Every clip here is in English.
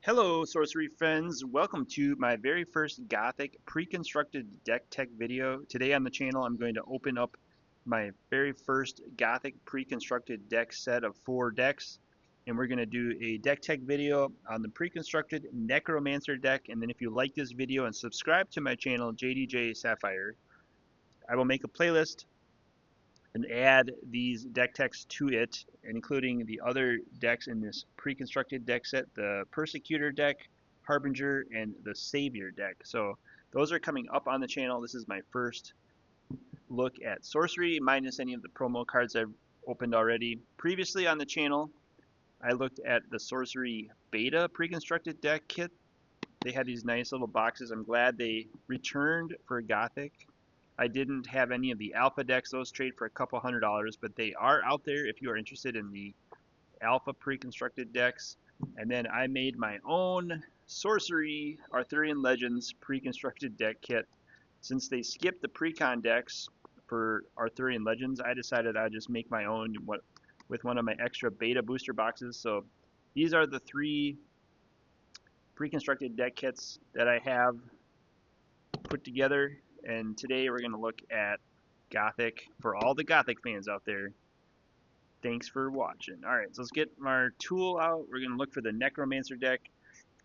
Hello, sorcery friends. Welcome to my very first Gothic pre-constructed deck tech video. Today on the channel, I'm going to open up my very first Gothic pre-constructed deck set of 4 decks, and we're going to do a deck tech video on the pre-constructed Necromancer deck. And then if you like this video and subscribe to my channel, jdj-sapphire, I will make a playlist and add these deck techs to it, including the other decks in this pre-constructed deck set, the Persecutor deck, Harbinger, and the Savior deck. So those are coming up on the channel. This is my first look at sorcery, minus any of the promo cards I've opened already. Previously on the channel, I looked at the sorcery beta pre-constructed deck kit. They had these nice little boxes. I'm glad they returned for Gothic. I didn't have any of the alpha decks. Those trade for a couple $100, but they are out there if you are interested in the alpha pre-constructed decks. And then I made my own sorcery Arthurian Legends pre-constructed deck kit. Since they skipped the PreCon decks for Arthurian Legends, I decided I'd just make my own with one of my extra beta booster boxes. So these are the 3 pre-constructed deck kits that I have put together. And today we're going to look at Gothic for all the Gothic fans out there. Thanks for watching. Alright, so let's get our tool out. We're going to look for the Necromancer deck.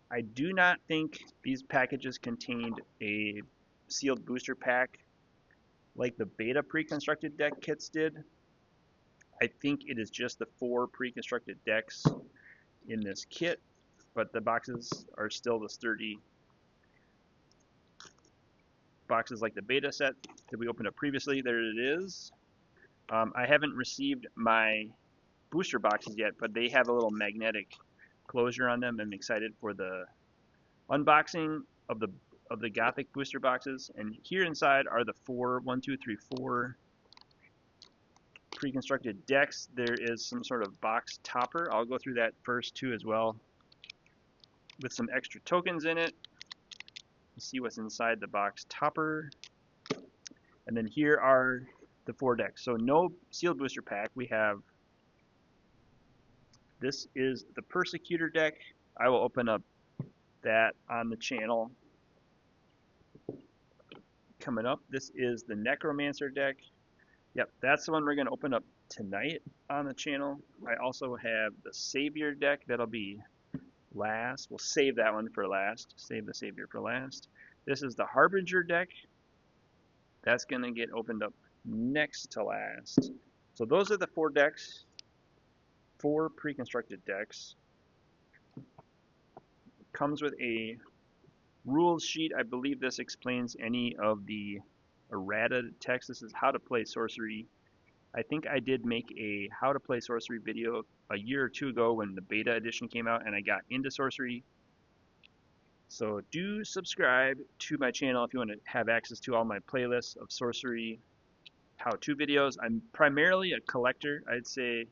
I do not think these packages contained a sealed booster pack like the beta pre-constructed deck kits did. I think it is just the 4 pre-constructed decks in this kit, but the boxes are still the sturdy boxes like the beta set that we opened up previously. There it is. I haven't received my booster boxes yet, but they have a little magnetic closure on them. I'm excited for the unboxing of the Gothic booster boxes. And here inside are the 4 pre-constructed decks. There is some sort of box topper. I'll go through that first too as well, with some extra tokens in it. See what's inside the box topper. And then here are the 4 decks. So no sealed booster pack. We have, this is the Persecutor deck. I will open up that on the channel coming up. This is the Necromancer deck. Yep, that's the one we're going to open up tonight on the channel. I also have the Savior deck. That'll be last. We'll save that one for last. Save the Savior for last. This is the Harbinger deck. That's going to get opened up next to last. So those are the 4 decks, 4 pre-constructed decks. Comes with a rules sheet. I believe this explains any of the errata text. This is how to play sorcery. I think I did make a how to play sorcery video a year or 2 ago when the beta edition came out and I got into sorcery. So do subscribe to my channel if you want to have access to all my playlists of sorcery how-to videos. I'm primarily a collector. I'd say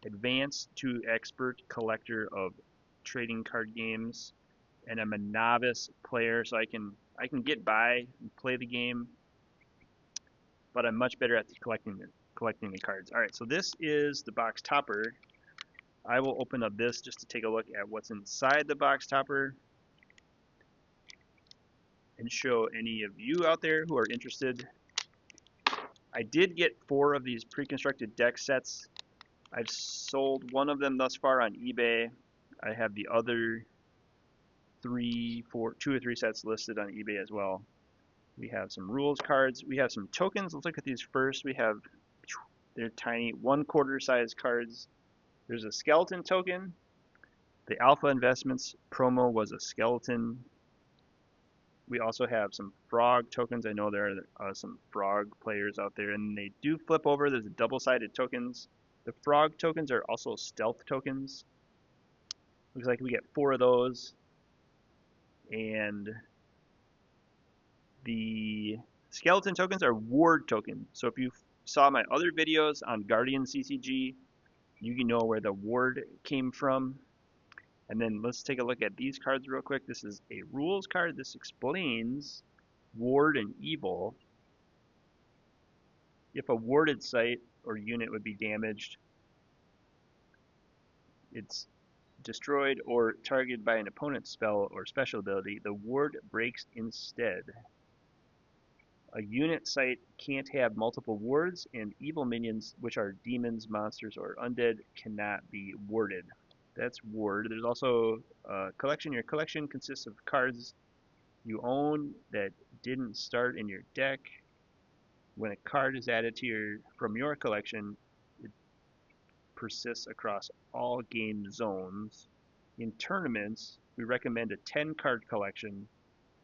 advanced to expert collector of trading card games, and I'm a novice player, so I can get by and play the game, but I'm much better at collecting the cards. All right, so this is the box topper. I will open up this just to take a look at what's inside the box topper and show any of you out there who are interested. I did get 4 of these pre-constructed deck sets. I've sold one of them thus far on eBay. I have the other 2 or 3 sets listed on eBay as well. We have some rules cards. We have some tokens. Let's look at these first. We have, they're tiny 1/4 size cards. There's a skeleton token. The Alpha Investments promo was a skeleton. We also have some frog tokens. I know there are some frog players out there, and they do flip over. There's double-sided tokens. The frog tokens are also stealth tokens. Looks like we get 4 of those. And the skeleton tokens are ward tokens. So if you saw my other videos on Guardian CCG, you can know where the ward came from. And then let's take a look at these cards real quick. This is a rules card. This explains ward and evil. If a warded site or unit would be damaged, it's destroyed or targeted by an opponent's spell or special ability, the ward breaks instead. A unit site can't have multiple wards, and evil minions, which are demons, monsters, or undead, cannot be warded. That's ward. There's also a collection. Your collection consists of cards you own that didn't start in your deck. When a card is added from your collection, it persists across all game zones. In tournaments, we recommend a 10-card collection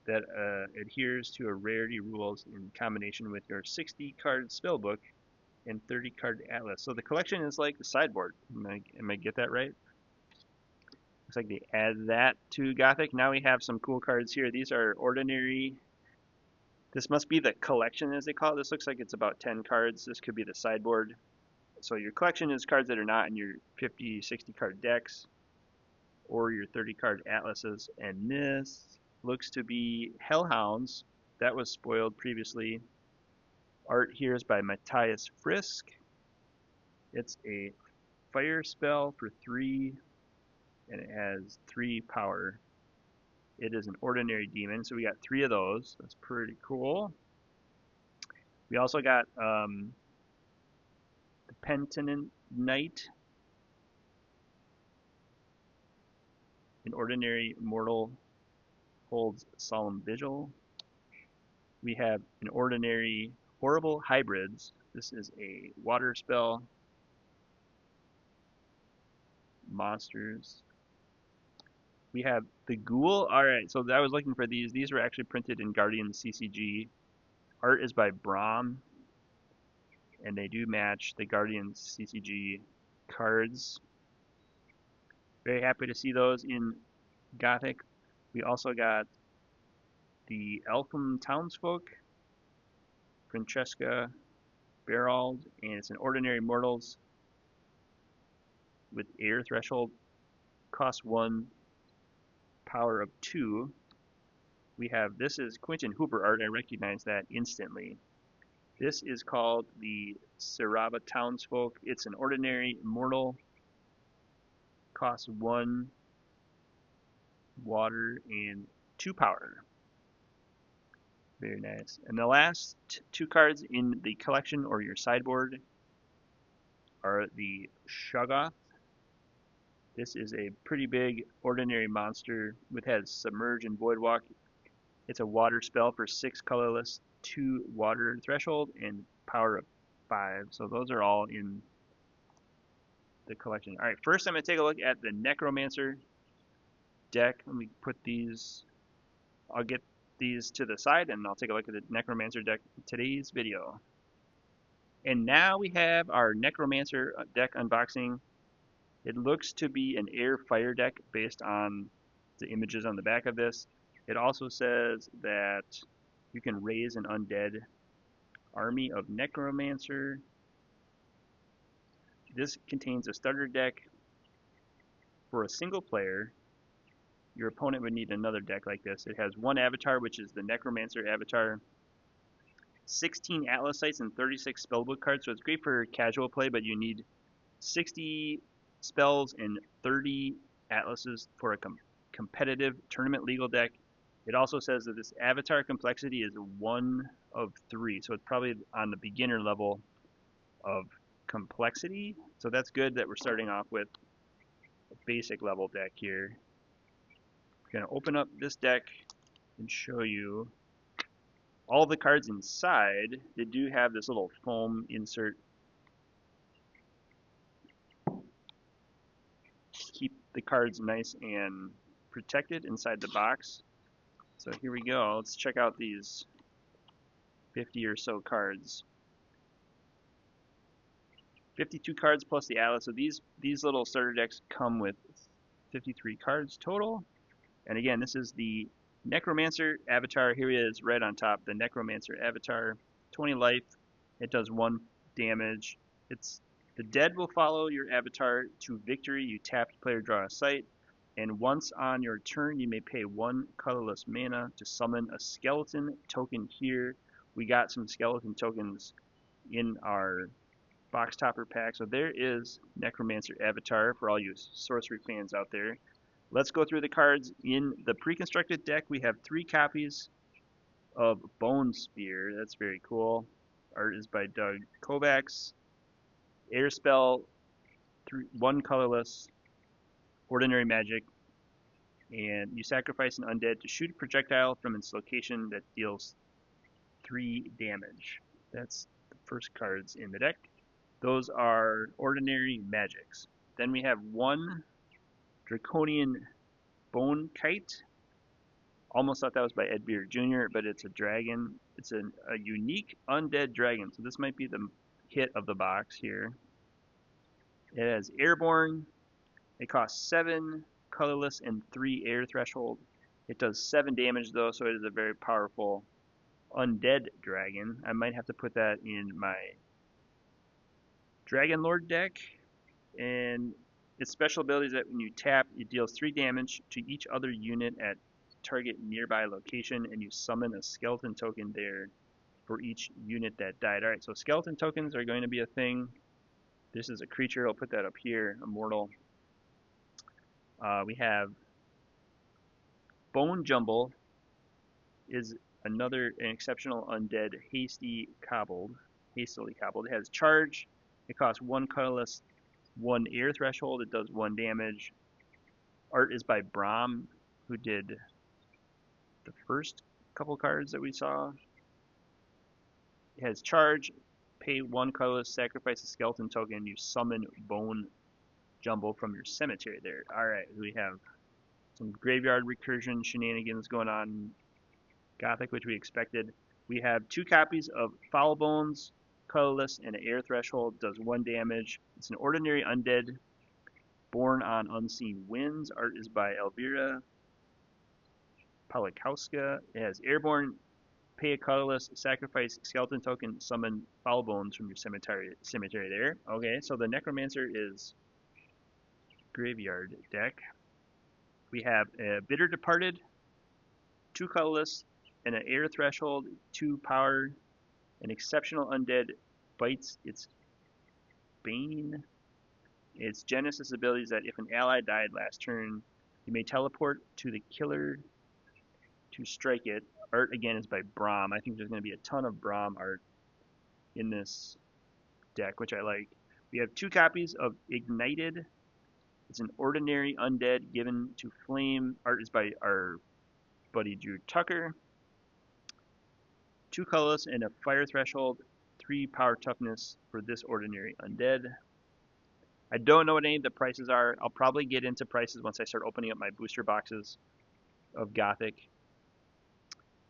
that adheres to a rarity rules in combination with your 60-card spellbook and 30-card atlas. So the collection is like the sideboard. Am I get that right? Looks like they add that to Gothic. Now we have some cool cards here. These are ordinary. This must be the collection, as they call it. This looks like it's about 10 cards. This could be the sideboard. So your collection is cards that are not in your 50, 60-card decks or your 30-card atlases. And this looks to be Hellhounds. That was spoiled previously. Art here is by Matthias Frisk. It's a fire spell for 3, and it has 3 power. It is an ordinary demon, so we got 3 of those. That's pretty cool. We also got the Penitent Knight, an ordinary mortal holds Solemn Vigil. We have an ordinary Horrible Hybrids. This is a water spell. Monsters. We have the Ghoul. Alright, so I was looking for these. These were actually printed in Guardian CCG. Art is by Brahm, and they do match the Guardian CCG cards. Very happy to see those in Gothic. We also got the Elfham Townsfolk, Francesca Berald, and it's an ordinary mortals with air threshold, cost 1, power of 2. We have, this is Quentin Hooper art. I recognize that instantly. This is called the Sarava Townsfolk. It's an ordinary mortal, costs 1 water and 2 power. Very nice. And the last 2 cards in the collection or your sideboard are the Shoggoth. This is a pretty big ordinary monster which has Submerge and Voidwalk. It's a water spell for 6 colorless, 2 water threshold, and power of 5. So those are all in the collection. Alright, first I'm going to take a look at the Necromancer deck. Let me put these, I'll get these to the side and I'll take a look at the Necromancer deck in today's video. And now we have our Necromancer deck unboxing. It looks to be an air fire deck based on the images on the back of this. It also says that you can raise an undead army of Necromancer. This contains a starter deck for a single player. Your opponent would need another deck like this. It has 1 avatar, which is the Necromancer avatar, 16 Atlas sites, and 36 spellbook cards. So it's great for casual play, but you need 60 spells and 30 atlases for a competitive tournament legal deck. It also says that this avatar complexity is 1 of 3, so it's probably on the beginner level of complexity. So that's good that we're starting off with a basic level deck here. I'm going to open up this deck and show you all the cards inside. They do have this little foam insert. Keep the cards nice and protected inside the box. So here we go. Let's check out these 50 or so cards. 52 cards plus the atlas. So these little starter decks come with 53 cards total. And again, this is the Necromancer avatar. Here he is right on top. The Necromancer avatar, 20 life. It does 1 damage. The dead will follow your avatar to victory. You tap the player, draw a site, and once on your turn, you may pay 1 colorless mana to summon a skeleton token here. We got some skeleton tokens in our box topper pack. So there is Necromancer Avatar for all you sorcery fans out there. Let's go through the cards. In the pre-constructed deck, we have 3 copies of Bone Spear. That's very cool. Art is by Doug Kovacs. Air spell, 1 colorless, ordinary magic, and you sacrifice an undead to shoot a projectile from its location that deals 3 damage. That's the first cards in the deck. Those are ordinary magics. Then we have 1 Draconian Bone Kite. Almost thought that was by Ed Beard Jr., but it's a dragon. It's a unique undead dragon, so this might be the hit of the box here. It has Airborne. It costs 7 colorless and 3 air threshold. It does 7 damage though, so it is a very powerful undead dragon. I might have to put that in my Dragon Lord deck. And its special ability is that when you tap, it deals 3 damage to each other unit at target nearby location, and you summon a skeleton token there for each unit that died. Alright, so skeleton tokens are going to be a thing. This is a creature, I'll put that up here, immortal. We have Bone Jumble is an exceptional undead hastily cobbled. It has charge. It costs 1 colorless, 1 air threshold. It does 1 damage. Art is by Brahm, who did the first couple cards that we saw. It has charge. Pay 1 colorless, sacrifice a skeleton token. You summon Bone Jumble from your cemetery there. Alright, we have some graveyard recursion shenanigans going on in Gothic, which we expected. We have 2 copies of Foul Bones, colorless, and an air threshold. Does 1 damage. It's an ordinary undead born on unseen winds. Art is by Elvira Palikowska. It has Airborne. Pay a colorless, sacrifice skeleton token, summon Foul Bones from your cemetery there. Okay, so the Necromancer is graveyard deck. We have a Bitter Departed, 2 colorless, and an air threshold, 2 power. An exceptional undead bites its bane. Its Genesis ability is that if an ally died last turn, you may teleport to the killer to strike it. Art again is by Brahm. I think there's going to be a ton of Brahm art in this deck, which I like. We have 2 copies of Ignited. It's an ordinary undead given to flame. Art is by our buddy Drew Tucker. 2 colorless and a fire threshold, 3 power toughness for this ordinary undead. I don't know what any of the prices are. I'll probably get into prices once I start opening up my booster boxes of Gothic.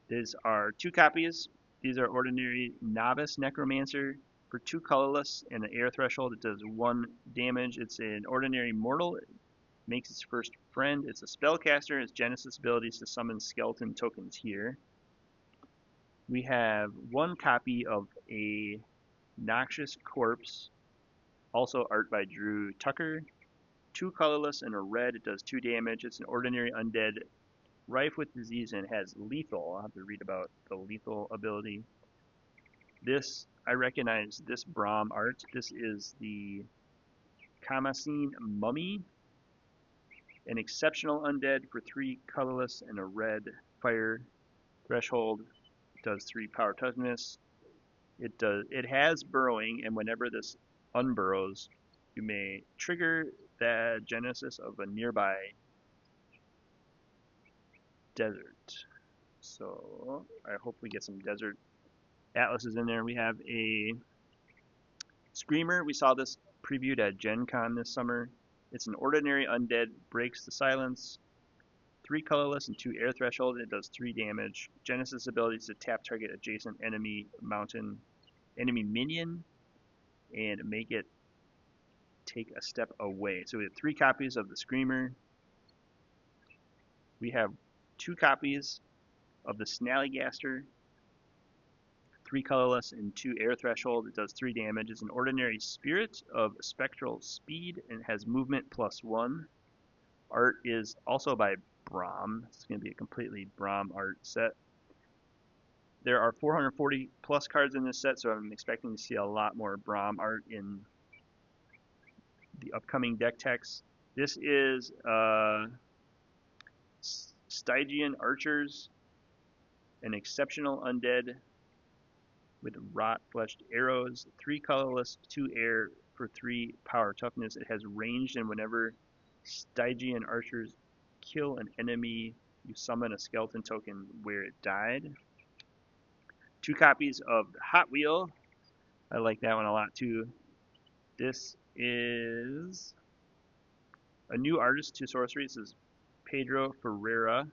These are 2 copies. These are ordinary Novice Necromancer for 2 colorless and an air threshold. It does 1 damage. It's an ordinary mortal. It makes its first friend. It's a spellcaster. Its Genesis ability is to summon skeleton tokens here. We have 1 copy of a Noxious Corpse, also art by Drew Tucker. 2 colorless and a red. It does 2 damage. It's an ordinary undead rife with disease and has lethal. I'll have to read about the lethal ability. This, I recognize this Brahm art. This is the Kamasin Mummy, an exceptional undead for 3 colorless and a red fire threshold. It does 3 power toughness. It has burrowing, and whenever this unburrows, you may trigger the genesis of a nearby desert. So I hope we get some desert atlases in there. We have a Screamer. We saw this previewed at Gen Con this summer. It's an ordinary undead, breaks the silence, 3 colorless and 2 air threshold. It does 3 damage. Genesis ability is to tap target adjacent enemy minion and make it take a step away. So we have 3 copies of the Screamer. We have 2 copies of the Snallygaster, 3 colorless and 2 air threshold. It does 3 damage. It's an ordinary spirit of spectral speed and has movement +1. Art is also by Brahm. It's going to be a completely Brahm art set. There are 440 plus cards in this set, so I'm expecting to see a lot more Braum art in the upcoming deck techs. This is Stygian Archers, an exceptional undead with rot-fleshed arrows, 3 colorless, 2 air for 3 power toughness. It has ranged, and whenever Stygian Archers kill an enemy, you summon a skeleton token where it died. 2 copies of Hot Wheel. I like that one a lot too. This is a new artist to sorcery. This is Pedro Ferreira.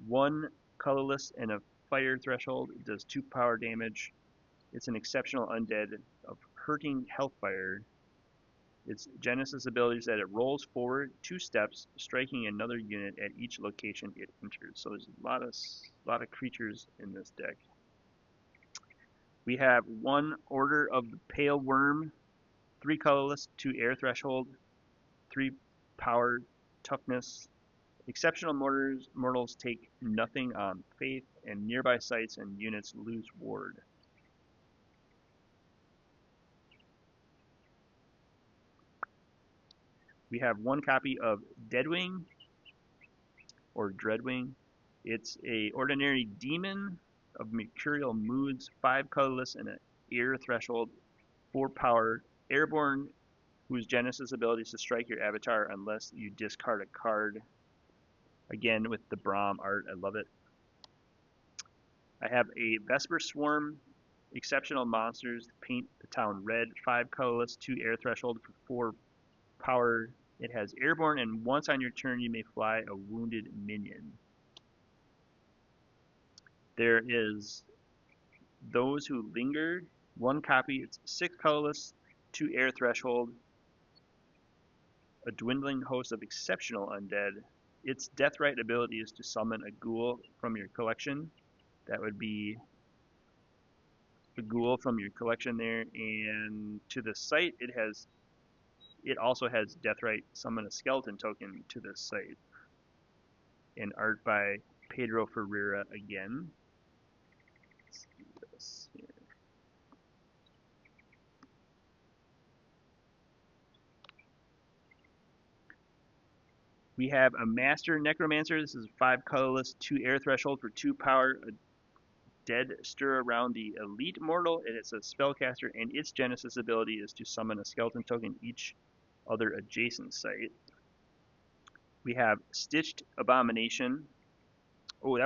1 colorless and a fire threshold. It does 2 power damage. It's an exceptional undead of hurting hellfire. Its Genesis ability is that it rolls forward 2 steps, striking another unit at each location it enters. So there's a lot of creatures in this deck. We have 1 Order of the Pale Worm, 3 colorless, 2 air threshold, 3 power toughness. Exceptional mortals take nothing on faith, and nearby sites and units lose ward. We have 1 copy of Deadwing, or Dreadwing. It's a ordinary demon of mercurial moods, 5 colorless and an air threshold, 4 power, airborne, whose Genesis ability is to strike your avatar unless you discard a card. Again, with the Braum art, I love it. I have a Vesper Swarm, exceptional monsters, paint the town red, 5 colorless, 2 air threshold for 4 power. It has airborne, and once on your turn you may fly a wounded minion. There is Those Who Linger, 1 copy. It's 6 colorless, 2 air threshold, a dwindling host of exceptional undead. Its Deathrite ability is to summon a ghoul from your collection. That would be the ghoul from your collection there, and to the site it also has Deathrite, summon a skeleton token to this site. And art by Pedro Ferreira again. Let's do this here. We have a Master Necromancer. This is 5 colorless, 2 air threshold for 2 power. A dead stir around the elite mortal, and it's a spellcaster, and its Genesis ability is to summon a skeleton token each other adjacent site. We have Stitched Abomination. Oh,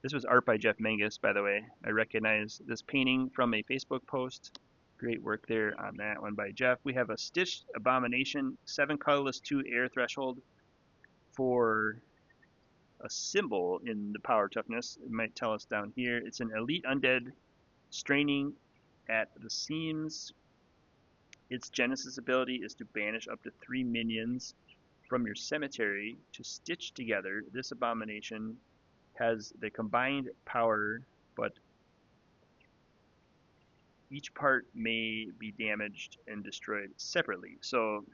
this was art by Jeff Mangus, by the way. I recognize this painting from a Facebook post. Great work there on that one by Jeff. We have a Stitched Abomination, 7 colorless, 2 air threshold for a symbol in the power toughness. It might tell us down here. It's an elite undead straining at the seams. Its Genesis ability is to banish up to 3 minions from your cemetery to stitch together. This abomination has the combined power, but each part may be damaged and destroyed separately. So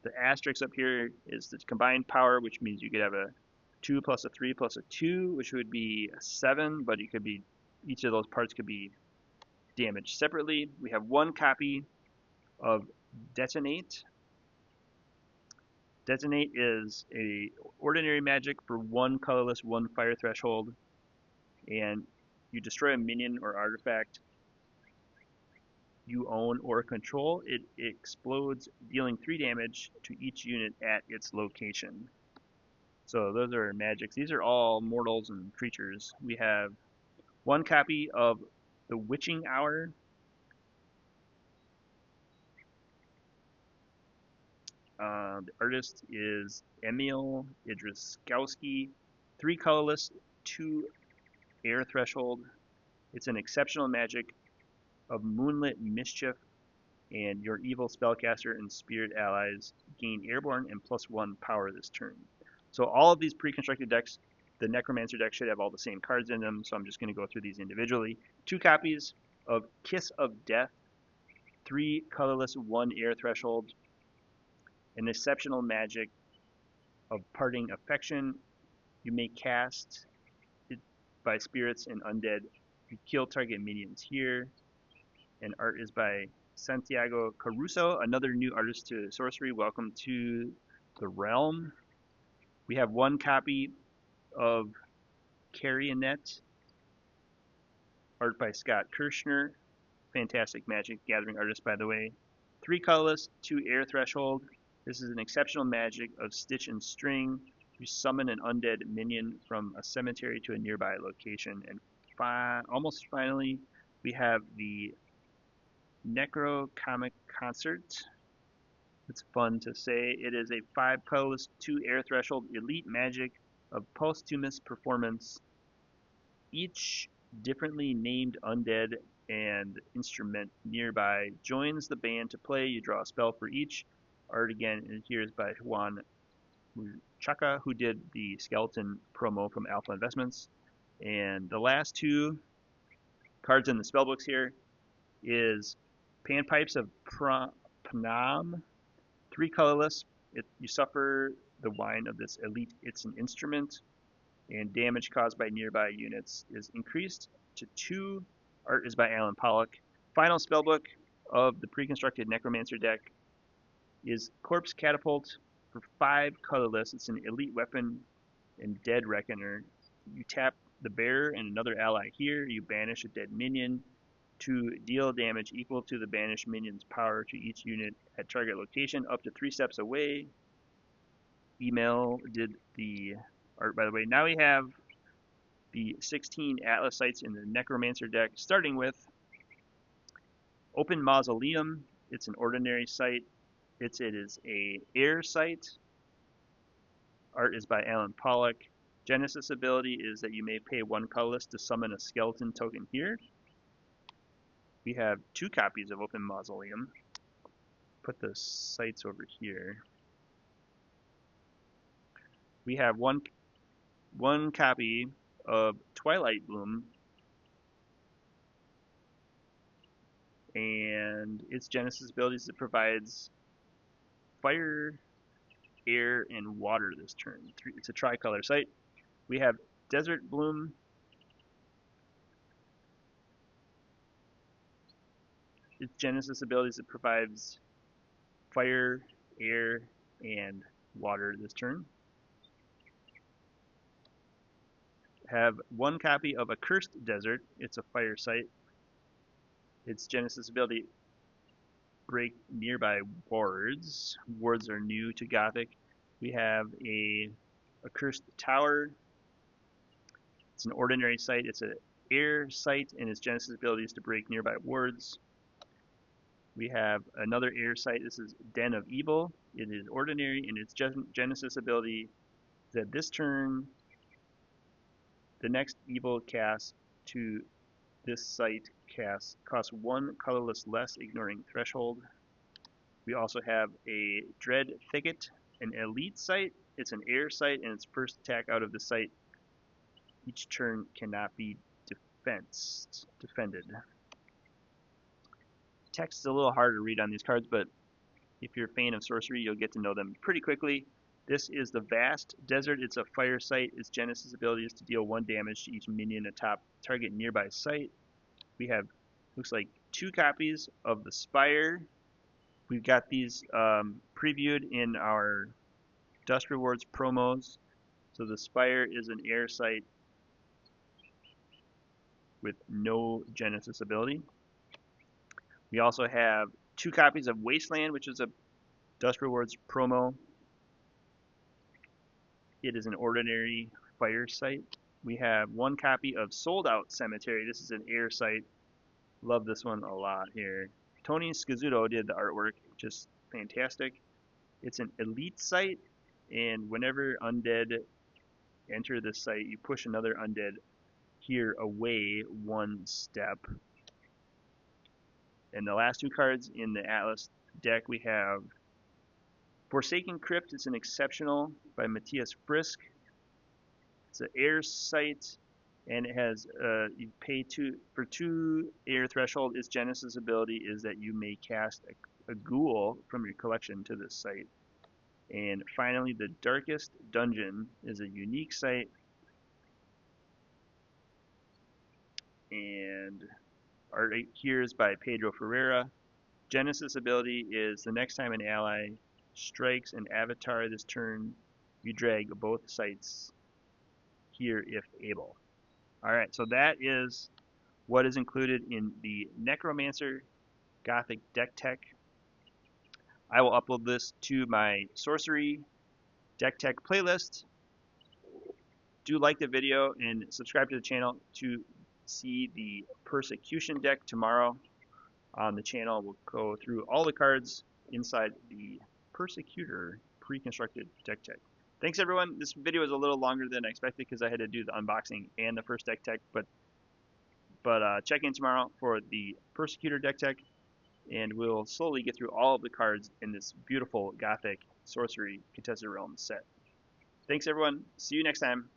the asterisk up here is the combined power, which means you could have a 2 plus a 3 plus a 2, which would be a 7, but it could be, each of those parts could be damaged separately. We have 1 copy of Detonate. Detonate is a ordinary magic for 1 colorless, 1 fire threshold, and you destroy a minion or artifact you own or control. It explodes, dealing 3 damage to each unit at its location. So those are magics. These are all mortals and creatures. We have 1 copy of the Witching Hour. The artist is Emil Idriskowski. 3 colorless, 2 air threshold. It's an exceptional magic of Moonlit Mischief, and your evil spellcaster and spirit allies gain airborne and +1 power this turn. So all of these pre-constructed decks, the Necromancer deck should have all the same cards in them, so I'm just going to go through these individually. 2 copies of Kiss of Death, 3 colorless, 1 air threshold, an exceptional magic of Parting Affection. You may cast it by spirits and undead You kill target minions here. And art is by Santiago Caruso, another new artist to Sorcery. Welcome to the realm. We have one copy of Carrionet, art by Scott Kirshner. Fantastic Magic Gathering artist, by the way. 3 colorless, 2 air threshold. This is an exceptional magic of Stitch and String. You summon an undead minion from a cemetery to a nearby location. And almost finally, we have the Necromancer. It's fun to say. It is a 5 colorless, 2 air threshold elite magic of posthumous performance. Each differently named undead and instrument nearby joins the band to play. You draw a spell for each. Art again, and here is by Juan Chaka, who did the skeleton promo from Alpha Investments. And the last 2 cards in the spellbooks here is Panpipes of Panam, 3 colorless. You suffer the wine of this elite. It's an instrument, and damage caused by nearby units is increased to 2. Art is by Alan Pollock. Final spellbook of the pre-constructed Necromancer deck is Corpse Catapult for 5 colorless. It's an elite weapon and Dead Reckoner. You tap the bearer and another ally here. You banish a dead minion to deal damage equal to the banished minion's power to each unit at target location up to 3 steps away. Email did the art, by the way. Now we have the 16 Atlas sites in the Necromancer deck, starting with Open Mausoleum. It's an ordinary site. It is a air site. Art is by Alan Pollock. Genesis ability is that you may pay 1 colorless to summon a skeleton token here. We have 2 copies of Open Mausoleum. Put the sites over here. We have one copy of Twilight Bloom, and its Genesis abilities, it provides fire, air, and water this turn. It's a tricolor site. We have Desert Bloom. Its Genesis abilities, it provides fire, air, and water this turn. Have 1 copy of Accursed Desert. It's a fire site. Its Genesis ability, break nearby wards. Wards are new to Gothic. We have a Accursed Tower. It's an ordinary site. It's an air site, and its Genesis ability is to break nearby wards. We have another air site. This is Den of Evil. It is ordinary, and its Genesis ability is that this turn, the next evil cast to this site costs 1 colorless less, ignoring threshold. We also have a Dread Thicket, an elite site. It's an air site, and its first attack out of the site each turn cannot be defended. Text is a little hard to read on these cards, but if you're a fan of sorcery, you'll get to know them pretty quickly. This is the Vast Desert. It's a fire site. Its Genesis ability is to deal 1 damage to each minion atop target nearby site. We have, looks like, 2 copies of the Spire. We've got these previewed in our Dust Rewards promos. So the Spire is an air site with no Genesis ability. We also have 2 copies of Wasteland, which is a Dust Rewards promo. It is an ordinary fire site. We have 1 copy of Sold Out Cemetery. This is an air site. Love this one a lot here. Tony Scazzuto did the artwork, which is fantastic. It's an elite site, and whenever undead enter the site, you push another undead here away 1 step. And the last 2 cards in the Atlas deck, we have Forsaken Crypt. It's an exceptional by Matthias Frisk. It's an air site, and it has you pay 2 for 2 air threshold. Its Genesis ability is that you may cast a ghoul from your collection to this site. And finally, the Darkest Dungeon is a unique site. And art here is by Pedro Ferreira. Genesis ability is the next time an ally strikes an avatar this turn, you drag both sites here if able. Alright, so that is what is included in the Necromancer Gothic deck tech. I will upload this to my Sorcery deck tech playlist. Do like the video and subscribe to the channel to see the Persecution deck tomorrow on the channel. We'll go through all the cards inside the Persecutor pre-constructed deck tech. Thanks everyone. This video is a little longer than I expected because I had to do the unboxing and the first deck tech, but check in tomorrow for the Persecutor deck tech, and we'll slowly get through all of the cards in this beautiful Gothic Sorcery Contested Realms set. Thanks everyone. See you next time.